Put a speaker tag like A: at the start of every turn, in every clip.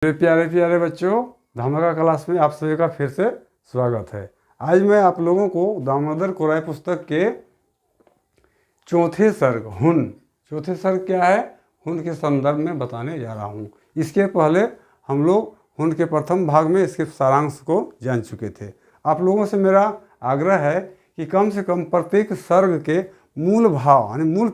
A: मेरे प्यारे प्यारे बच्चों, धमाका क्लास में आप सभी का फिर से स्वागत है। आज मैं आप लोगों को दामोदर कोराई पुस्तक के चौथे सर्ग क्या है, हुन के संदर्भ में बताने जा रहा हूँ। इसके पहले हम लोग हुन के प्रथम भाग में इसके सारांश को जान चुके थे। आप लोगों से मेरा आग्रह है कि कम से कम प्रत्येक सर्ग के मूल भाव यानी मूल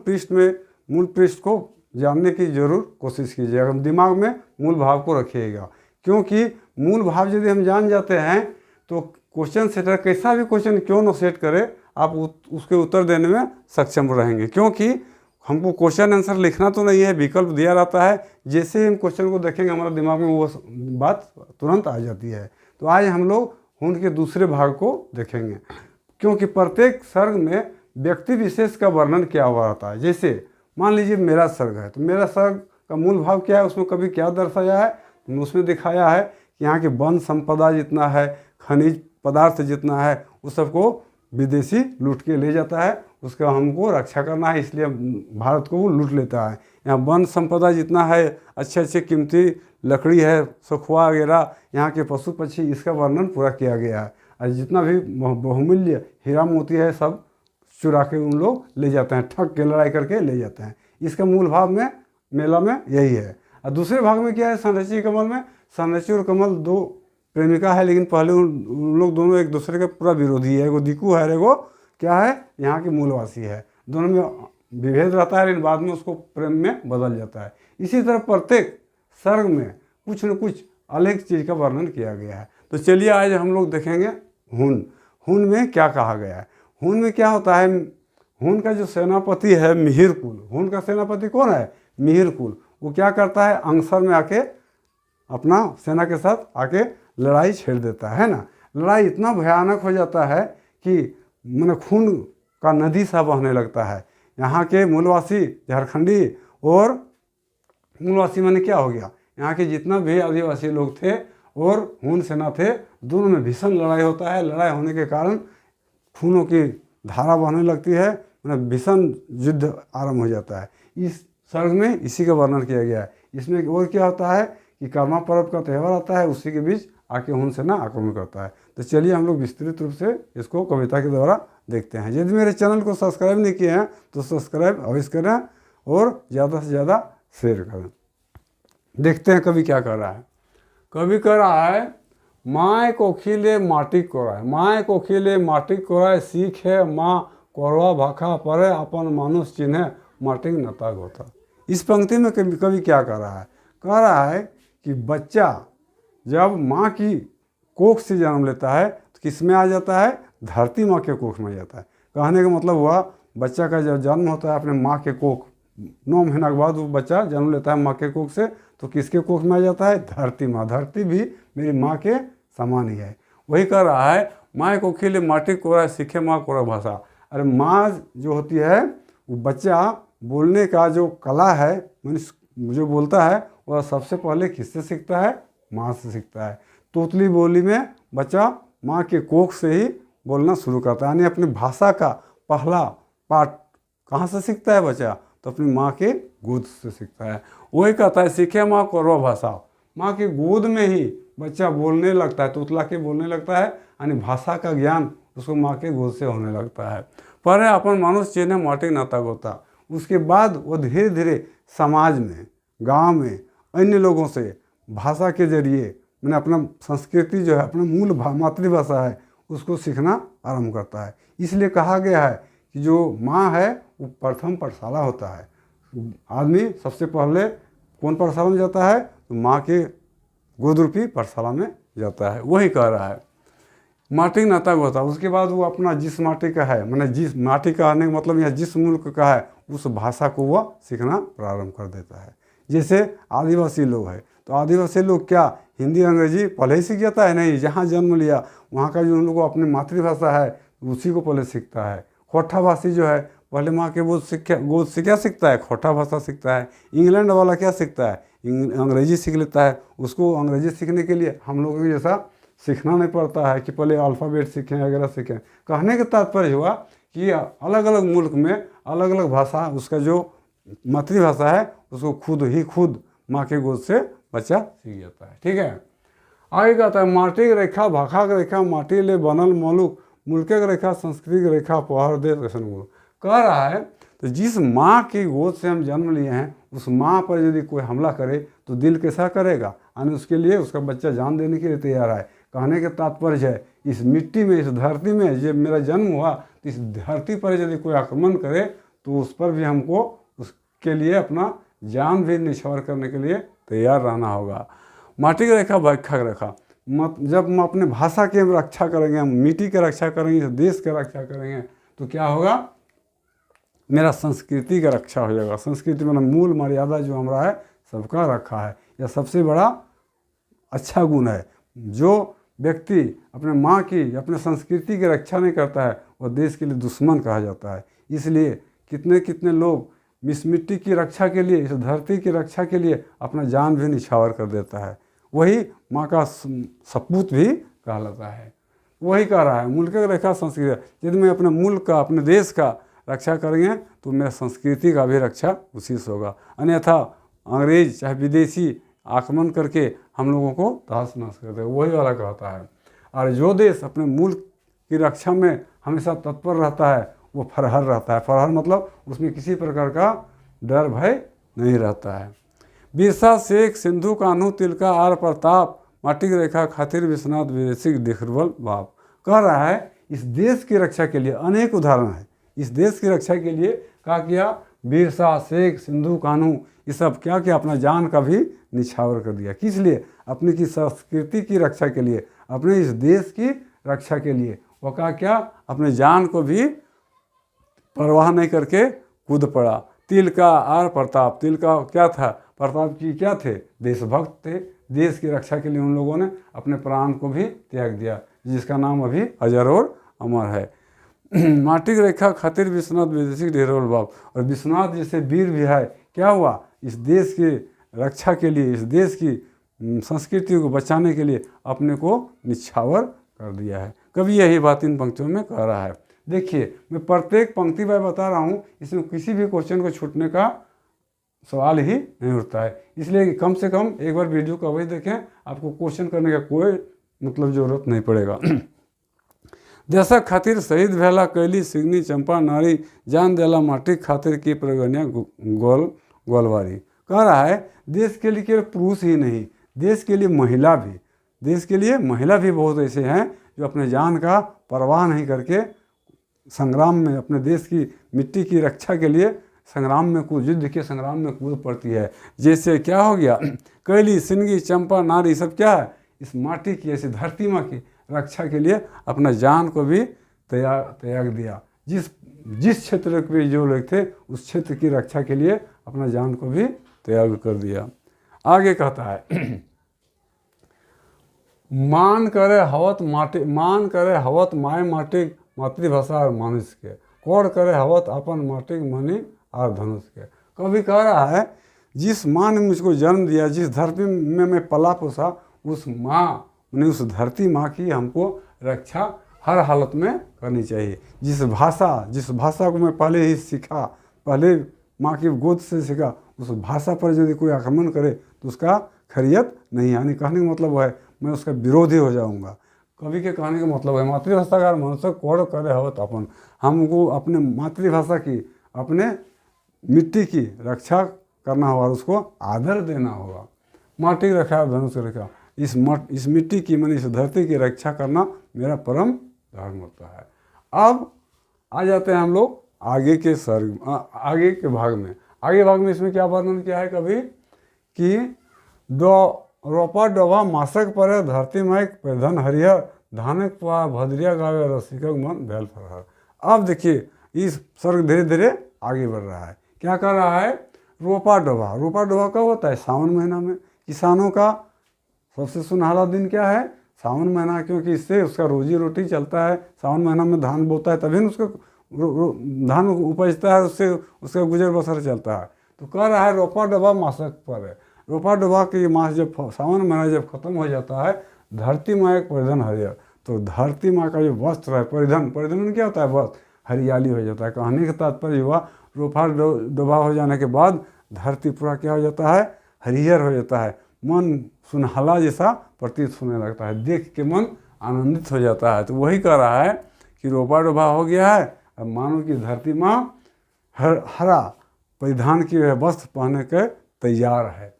A: पृष्ठ को जानने की जरूर कोशिश कीजिएगा। दिमाग में मूल भाव को रखिएगा, क्योंकि मूल भाव यदि हम जान जाते हैं तो क्वेश्चन सेटर कैसा भी क्वेश्चन क्यों न सेट करे, आप उसके उत्तर देने में सक्षम रहेंगे। क्योंकि हमको क्वेश्चन आंसर लिखना तो नहीं है, विकल्प दिया रहता है। जैसे ही हम क्वेश्चन को देखेंगे हमारे दिमाग में वो बात तुरंत आ जाती है। तो आज हम लोग हुन के दूसरे भाग को देखेंगे, क्योंकि प्रत्येक सर्ग में व्यक्ति विशेष का वर्णन क्या हुआ रहता है। जैसे मान लीजिए मेरा सर्ग है, तो मेरा सर्ग का मूल भाव क्या है, उसमें कभी क्या दर्शाया है, तो उसमें दिखाया है कि यहाँ की वन संपदा जितना है, खनिज पदार्थ जितना है, उस सबको विदेशी लूट के ले जाता है। उसका हमको रक्षा करना है, इसलिए भारत को वो लूट लेता है। यहाँ वन संपदा जितना है, अच्छे अच्छे कीमती लकड़ी है, सखुआ वगैरह, यहाँ के पशु पक्षी, इसका वर्णन पूरा किया गया है। और जितना भी बहुमूल्य हीरा मोती है सब चुरा के उन लोग ले जाते हैं, ठग के लड़ाई करके ले जाते हैं। इसका मूल भाव में मेला में यही है। और दूसरे भाग में क्या है, संरचि कमल में संरचि और कमल दो प्रेमिका है, लेकिन पहले उन लोग दोनों एक दूसरे के पूरा विरोधी है। एगो दिकू है, एगो क्या है, यहाँ की मूलवासी है। दोनों में विभेद रहता है, लेकिन बाद में उसको प्रेम में बदल जाता है। इसी तरह प्रत्येक सर्ग में कुछ न कुछ अलग चीज़ का वर्णन किया गया है। तो चलिए आज हम लोग देखेंगे हुन में क्या कहा गया है। हुन में क्या होता है, हुन का जो सेनापति है मिहिर कुल, हुन का सेनापति कौन है, मिहिर कुल। वो क्या करता है, अंगसर में आके अपना सेना के साथ आके लड़ाई छेड़ देता है ना। लड़ाई इतना भयानक हो जाता है कि मैंने खून का नदी सा बहने लगता है। यहाँ के मूलवासी झारखंडी और मूलवासी मैंने क्या हो गया, यहाँ के जितना भी आदिवासी लोग थे और हुन सेना थे, दोनों में भीषण लड़ाई होता है। लड़ाई होने के कारण खूनों की धारा बहने लगती है, मतलब भीषण युद्ध आरंभ हो जाता है। इस सर्ग में इसी का वर्णन किया गया है। इसमें और क्या होता है कि कर्मा पर्व का त्यौहार आता है, उसी के बीच आके हुन सेना आक्रमण करता है। तो चलिए हम लोग विस्तृत रूप से इसको कविता के द्वारा देखते हैं। यदि मेरे चैनल को सब्सक्राइब नहीं किए हैं तो सब्सक्राइब अवश्य करें और ज़्यादा से ज़्यादा शेयर करें। देखते हैं कवि क्या कर रहा है। कवि कह रहा है, माय कोखिले माटी कोराय, माय कोखिले माटी कोराय, सीखे माँ कोरवा भाखा परे, अपन मानुष चिन्हे माटी नता गोता। इस पंक्ति में कवि क्या कर रहा है, कह रहा है कि बच्चा जब माँ की कोख से जन्म लेता है तो किस में आ जाता है, धरती माँ के कोख में आ जाता है। कहने का मतलब हुआ, बच्चा का जब जन्म होता है अपने माँ के कोख, 9 महीना के बाद वो बच्चा जन्म लेता है माँ के कोख से, तो किसके कोख में आ जाता है, धरती माँ। धरती भी मेरी माँ के समान ही है। वही कह रहा है, माँ कोखिले माटी कोरा, सीखे माँ कोरा भाषा। अरे माँ जो होती है, वो बच्चा बोलने का जो कला है, जो बोलता है, वह सबसे पहले किससे सीखता है, माँ से सीखता है। तोतली बोली में बच्चा माँ के कोख से ही बोलना शुरू करता है, यानी अपनी भाषा का पहला पाठ कहाँ से सीखता है बच्चा, तो अपनी माँ के गोद से सीखता है। वही कहता है, सीखे माँ कोरवा भाषा, माँ के गोद में ही बच्चा बोलने लगता है, तोतला के बोलने लगता है, यानी भाषा का ज्ञान उसको माँ के गोद से होने लगता है। पर अपन मानुष चिन्ह माटी नाता गोता। उसके बाद वो धीरे धीरे समाज में, गांव में अन्य लोगों से भाषा के जरिए मैंने अपना संस्कृति जो है, अपना मूल मातृभाषा है, उसको सीखना आरंभ करता है। इसलिए कहा गया है कि जो माँ है वो प्रथम पाठशाला होता है। आदमी सबसे पहले कौन पाठशाला में जाता है, तो माँ के गोद रूपी पाठशाला में जाता है। वही कह रहा है, माटी नाता गोता। उसके बाद वो अपना जिस माटी का है, मैंने जिस माटी का आने का मतलब यहाँ जिस मुल्क का है, उस भाषा को वह सीखना प्रारंभ कर देता है। जैसे आदिवासी लोग हैं, तो आदिवासी लोग क्या हिंदी अंग्रेजी पहले ही सीख जाता है, नहीं, जहाँ जन्म लिया वहाँ का जो उन लोगों को अपनी मातृभाषा है उसी को पहले सीखता है। खोठाभाषी जो है पहले माँ के गोद से क्या सीखता है, खोठा भाषा सीखता है। इंग्लैंड वाला क्या सीखता है, अंग्रेजी सीख लेता है। उसको अंग्रेजी सीखने के लिए हम लोगों को जैसा सीखना नहीं पड़ता है कि पहले अल्फ़ाबेट सीखें वगैरह सीखें। कहने का तात्पर्य हुआ कि अलग अलग मुल्क में अलग अलग भाषा, उसका जो मातृभाषा है उसको खुद माँ के गोद से बच्चा सीख जाता है। ठीक है, आगे कहता है माटी रेखा भाखा रेखा माटी ले बनल मुलुक मुल्के रेखा संस्कृति रेखा पहर देश ऐसा मुल्क। कह रहा है तो जिस माँ की गोद से हम जन्म लिए हैं उस माँ पर यदि कोई हमला करे तो दिल कैसा करेगा, यानी उसके लिए उसका बच्चा जान देने के लिए तैयार है। कहने का तात्पर्य है इस मिट्टी में, इस धरती में जब मेरा जन्म हुआ तो इस धरती पर यदि कोई आक्रमण करे तो उस पर भी हमको उसके लिए अपना जान भी निछावर करने के लिए तैयार रहना होगा। माटी की रेखा भाखा रेखा, जब हम अपने भाषा की रक्षा करेंगे, हम मिट्टी की रक्षा करेंगे, देश की रक्षा करेंगे तो क्या होगा, मेरा संस्कृति का रक्षा हो जाएगा। संस्कृति मतलब मूल मर्यादा जो हमारा है सबका रखा है। यह सबसे बड़ा अच्छा गुण है। जो व्यक्ति अपने माँ की अपने संस्कृति की रक्षा नहीं करता है वह देश के लिए दुश्मन कहा जाता है। इसलिए कितने कितने लोग इस मिट्टी की रक्षा के लिए, इस धरती की रक्षा के लिए अपना जान भी निछावर कर देता है। वही माँ का सपूत भी कहलाता है। वही कह रहा है मुल्क की रेखा संस्कृति, यदि मैं अपने मुल्क का अपने देश का रक्षा करेंगे तो मेरा संस्कृति का भी रक्षा उसी से होगा। अन्यथा अंग्रेज चाहे विदेशी आक्रमण करके हम लोगों को तहस नहस करते हैं, वही वाला कहता है। और जो देश अपने मुल्क की रक्षा में हमेशा तत्पर रहता है वो फरहर रहता है। फरहर मतलब उसमें किसी प्रकार का डर भय नहीं रहता है। बिरसा शेख सिंधु कान्हू तिलका आर प्रताप माटी की रेखा खातिर विश्वनाथ विदेशी दिखरबल बाप। कह रहा है इस देश की रक्षा के लिए अनेक उदाहरण है। इस देश की रक्षा के लिए क्या किया, बिरसा शेख सिंधु कान्हू ये सब क्या किया, अपना जान का भी निछावर कर दिया। किस लिए, अपनी की संस्कृति की रक्षा के लिए, अपने इस देश की रक्षा के लिए। वो क्या अपने जान को भी परवाह नहीं करके कूद पड़ा। तिलका आर प्रताप, तिलका क्या था, प्रताप जी क्या थे, देशभक्त थे। देश की रक्षा के लिए उन लोगों ने अपने प्राण को भी त्याग दिया, जिसका नाम अभी अजर और अमर है। माटी की रेखा खातिर विश्वनाथ विदेशी ढेरोल बाप। और विश्वनाथ जैसे वीर भी है, क्या हुआ, इस देश की रक्षा के लिए, इस देश की संस्कृति को बचाने के लिए अपने को निछावर कर दिया है। कभी यही बात इन पंक्तियों में कह रहा है। देखिए मैं प्रत्येक पंक्ति में बता रहा हूँ, इसमें किसी भी क्वेश्चन को छूटने का सवाल ही नहीं उठता है। इसलिए कम से कम एक बार वीडियो को अवश्य देखें, आपको क्वेश्चन करने का कोई मतलब ज़रूरत नहीं पड़ेगा। देशक खातिर शहीद भेला कैली सिगनी चंपा नारी जान देला माटी खातिर की प्रगण्या गोलवारी। कह रहा है देश के लिए केवल पुरुष ही नहीं, देश के लिए महिला भी, देश के लिए महिला भी बहुत ऐसे हैं जो अपने जान का परवाह नहीं करके संग्राम में, अपने देश की मिट्टी की रक्षा के लिए संग्राम में कूद, युद्ध के संग्राम में कूद पड़ती है। जैसे क्या हो गया, कैली सिंगी चंपा नारी सब क्या है, इस माटी की, ऐसी धरती माँ की रक्षा के लिए अपना जान को भी त्याग दिया। जिस क्षेत्र के जो लोग थे उस क्षेत्र की रक्षा के लिए अपना जान को भी त्याग कर दिया। आगे कहता है मान करे हवत माय माटी मातृभाषा और मानुष के, कोड़ करे हवत अपन माटी मणि और धनुष के। कभी कह रहा है जिस माँ ने मुझको जन्म दिया, जिस धरती में मैं पला पोसा, उस माँ ने, उस धरती माँ की हमको रक्षा हर हालत में करनी चाहिए। जिस भाषा को मैं पहले ही सीखा, पहले माँ की गोद से सीखा, उस भाषा पर यदि कोई आक्रमण करे तो उसका खैरियत नहीं, यानी कहने का मतलब है मैं उसका विरोधी हो जाऊंगा। कवि के कहने का मतलब है मातृभाषा का मनुष्य कोड़ करे हवत अपन, हमको अपने मातृभाषा की, अपने मिट्टी की रक्षा करना होगा और उसको आदर देना होगा। माटी रखा धनुष रखा, इस मिट्टी की, मैंने इस धरती की रक्षा करना मेरा परम धर्म होता है। अब आ जाते हैं हम लोग आगे के भाग में। आगे भाग में इसमें क्या वर्णन किया है कभी कि रोपा डोभा मासक परे धरती माइक प्रधन हरिहर धानक पा भद्रिया गावे रसिकक मन बैल फरहर। अब देखिए इस सर्ग धीरे धीरे आगे बढ़ रहा है। क्या कर रहा है, रोपा डोभा कब होता है, सावन महीना में। किसानों का सबसे सुनहरा दिन क्या है, सावन महीना, क्योंकि इससे उसका रोजी रोटी चलता है। सावन महीना में धान बोता है तभी उसका धान उपजता है, उससे उसका गुजर बसर चलता है। तो कह रहा है रोपा डोभा मासक पर है। रोपा डोभा के मास जब सावन महीना जब खत्म हो जाता है, धरती माँ एक परिधान हरियर, तो धरती माँ का जो वस्त्र है, परिधान क्या होता है, वस्त्र हरियाली हो जाता है। कहने का तात्पर्य हुआ रोपा डोभा हो जाने के बाद धरती पूरा क्या हो जाता है, हरिहर हो जाता है। मन सुनहला जैसा प्रतीत होने लगता है, देख के मन आनंदित हो जाता है। तो वही कह रहा है कि रोपा डोबा हो गया है, अब मानो कि धरती माँ हरा परिधान किए हुए वस्त्र पहने के तैयार है।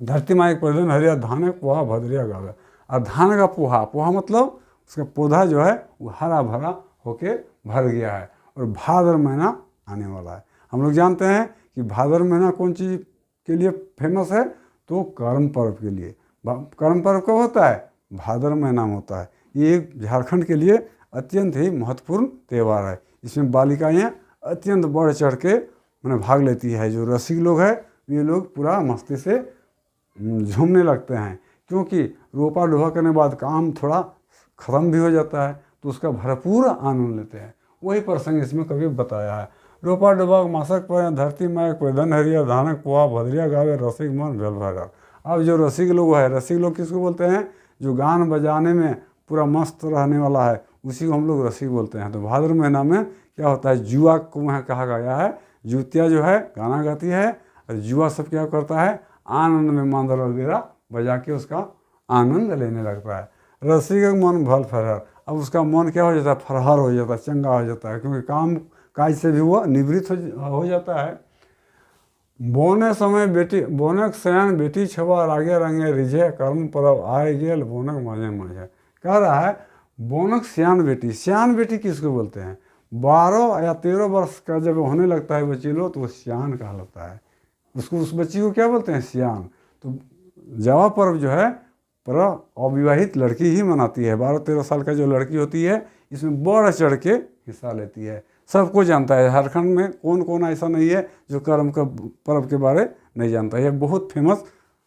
A: धरती माँ एक परिधान हरिया धान पोहा भदरिया गावे। और धान का पोहा मतलब उसका पौधा जो है वो हरा भरा होके भर गया है। और भादर महीना आने वाला है। हम लोग जानते हैं कि भादर महीना कौन चीज़ के लिए फेमस है, तो कर्म पर्व के लिए। कर्म पर्व कब होता है? भादर महीना में होता है। ये एक झारखंड के लिए अत्यंत ही महत्वपूर्ण त्यौहार है। इसमें बालिकाएँ अत्यंत बढ़ चढ़ के मैंने भाग लेती है। जो रसिक लोग हैं ये लोग पूरा मस्ती से झूमने लगते हैं, क्योंकि रोपा डोबा करने के बाद काम थोड़ा ख़त्म भी हो जाता है, तो उसका भरपूर आनंद लेते हैं। वही प्रसंग इसमें कभी बताया है। रोपा डोबा मासक पर धरती माँ परिधन हरिया धानक पोहा भदरिया गावे रसिक मन भेल भरा। अब जो रसिक लोग है, रसिक लोग किसको बोलते हैं? जो गान बजाने में पूरा मस्त रहने वाला है, उसी को हम लोग रसिक बोलते हैं। तो भाद्र महीना में क्या होता है? जुआ को वहाँ कहा गया है। जुतिया जो है गाना गाती है, और जुआ सब क्या करता है? आनंद में मांदर वगैरह बजा के उसका आनंद लेने लगता है। रसिक का मन भल फरहर, अब उसका मन क्या हो जाता है? फरहर हो जाता है, चंगा हो जाता है, क्योंकि काम काज से भी वो निवृत्त हो जाता है। बोने समय बेटी बोनक सयान बेटी छवा रागे रंगे रिझे कर्म परब आए गेल बोनक माझे माझे। कह रहा है बोनक सियान बेटी किसको बोलते हैं? 12 या 13 वर्ष का जब होने लगता है बच्ची लोग, तो वो सियान कहलाता है। उसको उस बच्ची को क्या बोलते हैं? सियान। तो जवा पर्व जो है पर अविवाहित लड़की ही मनाती है। 12-13 साल का जो लड़की होती है इसमें बढ़ चढ़ के हिस्सा लेती है। सबको जानता है, झारखंड में कौन कौन ऐसा नहीं है जो कर्म का पर्व के बारे नहीं जानता है। यह बहुत फेमस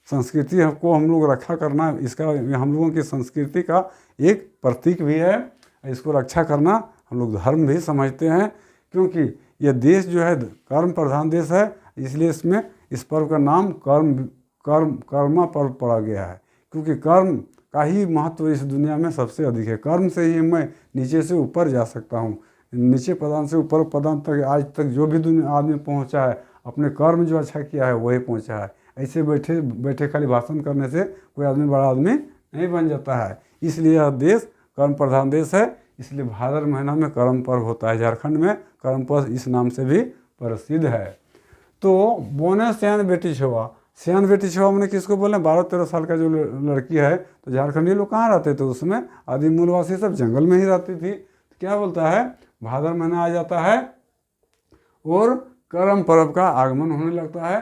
A: संस्कृति को हम लोग रक्षा करना, इसका हम लोगों की संस्कृति का एक प्रतीक भी है। इसको रक्षा करना हम लोग धर्म भी समझते हैं, क्योंकि यह देश जो है कर्म प्रधान देश है, इसलिए इसमें इस पर्व का नाम कर्मा पर्व पड़ा गया है। क्योंकि कर्म का ही महत्व इस दुनिया में सबसे अधिक है। कर्म से ही मैं नीचे से ऊपर जा सकता हूँ, नीचे पदान से ऊपर पदान तक आज तक जो भी दुनिया आदमी पहुँचा है, अपने कर्म जो अच्छा किया है वही पहुँचा है। ऐसे बैठे बैठे खाली भाषण करने से कोई आदमी बड़ा आदमी नहीं बन जाता है। इसलिए यह देश कर्म प्रधान देश है, इसलिए भादर महीना में कर्म पर्व होता है। झारखंड में कर्म पर्व इस नाम से भी प्रसिद्ध है। तो बोने सियान बेटी छुआ, सियान बेटी छुआ मैंने किसको बोले? 12-13 साल का जो लड़की है। तो झारखंडी लोग कहाँ रहते थे? उसमें आदि मूलवासी सब जंगल में ही रहती थी। तो क्या बोलता है? भादर महीना आ जाता है और कर्म पर्व का आगमन होने लगता है।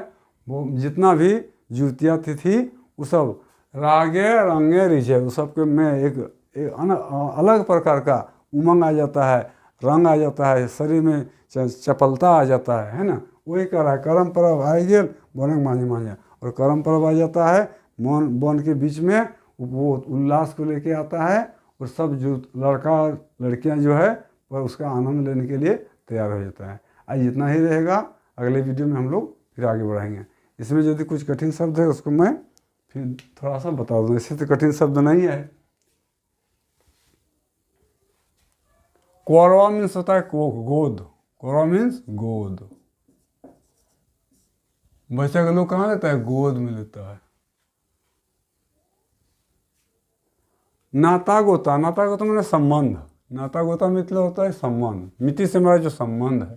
A: वो जितना भी जुतिया थी वो सब रागे रंगे रिझे, वो सबके में एक अलग प्रकार का उमंग आ जाता है, रंग आ जाता है, शरीर में चपलता आ जाता है ना। वही कह रहा है कर्म पर्व आ गेल बोनक मांझे मांझे। और कर्म पर्व आ जाता है, वन के बीच में वो उल्लास को लेके आता है, और सब जो लड़का लड़कियां जो है वह उसका आनंद लेने के लिए तैयार हो जाता है। आज इतना ही रहेगा, अगले वीडियो में हम लोग फिर आगे बढ़ाएंगे। इसमें यदि कुछ कठिन शब्द है उसको मैं फिर थोड़ा सा बता दूँ, इससे तो कठिन शब्द नहीं है। कोरवा मीन्स होता है गोद, कोरवा मीन्स गोद। बच्चा का लोग कहाँ लेता है? गोद में लेता है। नाता गोता मैंने संबंध, नाता गोता मतलब होता है संबंध, मिट्टी से हमारा जो संबंध है।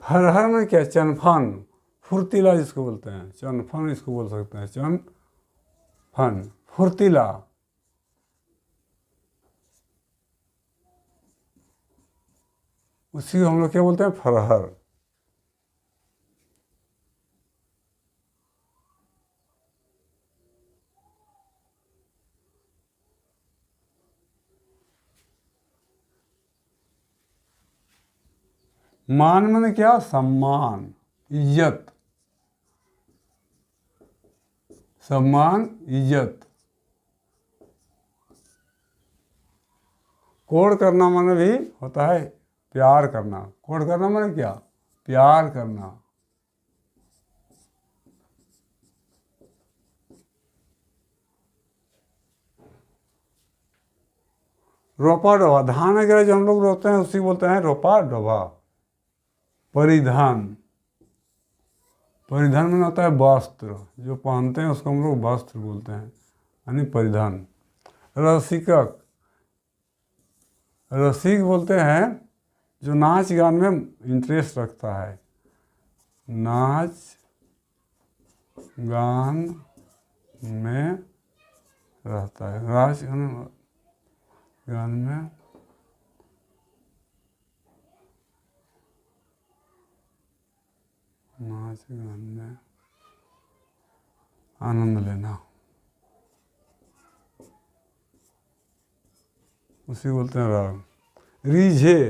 A: हर में क्या? चनफन, फुर्तीला जिसको बोलते हैं, चनफन इसको बोल सकते हैं, चनफन फुर्तीला। उसी को हम लोग क्या बोलते हैं? फरहर। मान मैंने क्या? सम्मान, इज्जत, सम्मान इज्जत। कोड करना माने भी होता है प्यार करना। कोड करना माने क्या? प्यार करना। रोपा डोबा, धान वगैरह जो हम लोग रोपते हैं उसी बोलते हैं रोपा डोबा। परिधान, परिधान में होता है वस्त्र, जो पहनते हैं उसको हम लोग वस्त्र बोलते हैं, यानी परिधान। रसिकक, रसिक बोलते हैं जो नाच गान में इंटरेस्ट रखता है, नाच गान में रहता है, नाच गान में नाच गान में आनंद लेना, उसी बोलते हैं राग। रीझे,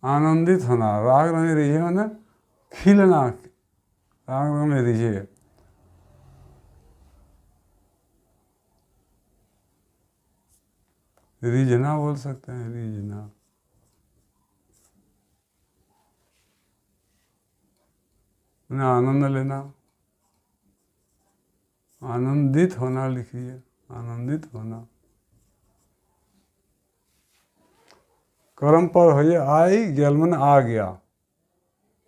A: आनंदित होना, राग में रीझे होना खिलना, राग में रीझे। रीझना बोल सकते हैं, रीझना, आनंद लेना, आनंदित होना लिखिए, आनंदित होना। कर्म पर हो ये आई गेल मन आ गया,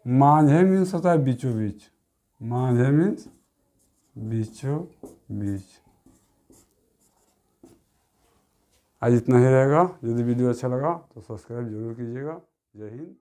A: मांझे मीन्स होता है बीचों बीच, मांझे मीन्स बीचों बीच। आज इतना ही रहेगा। यदि वीडियो अच्छा लगा तो सब्सक्राइब जरूर कीजिएगा। जय हिंद।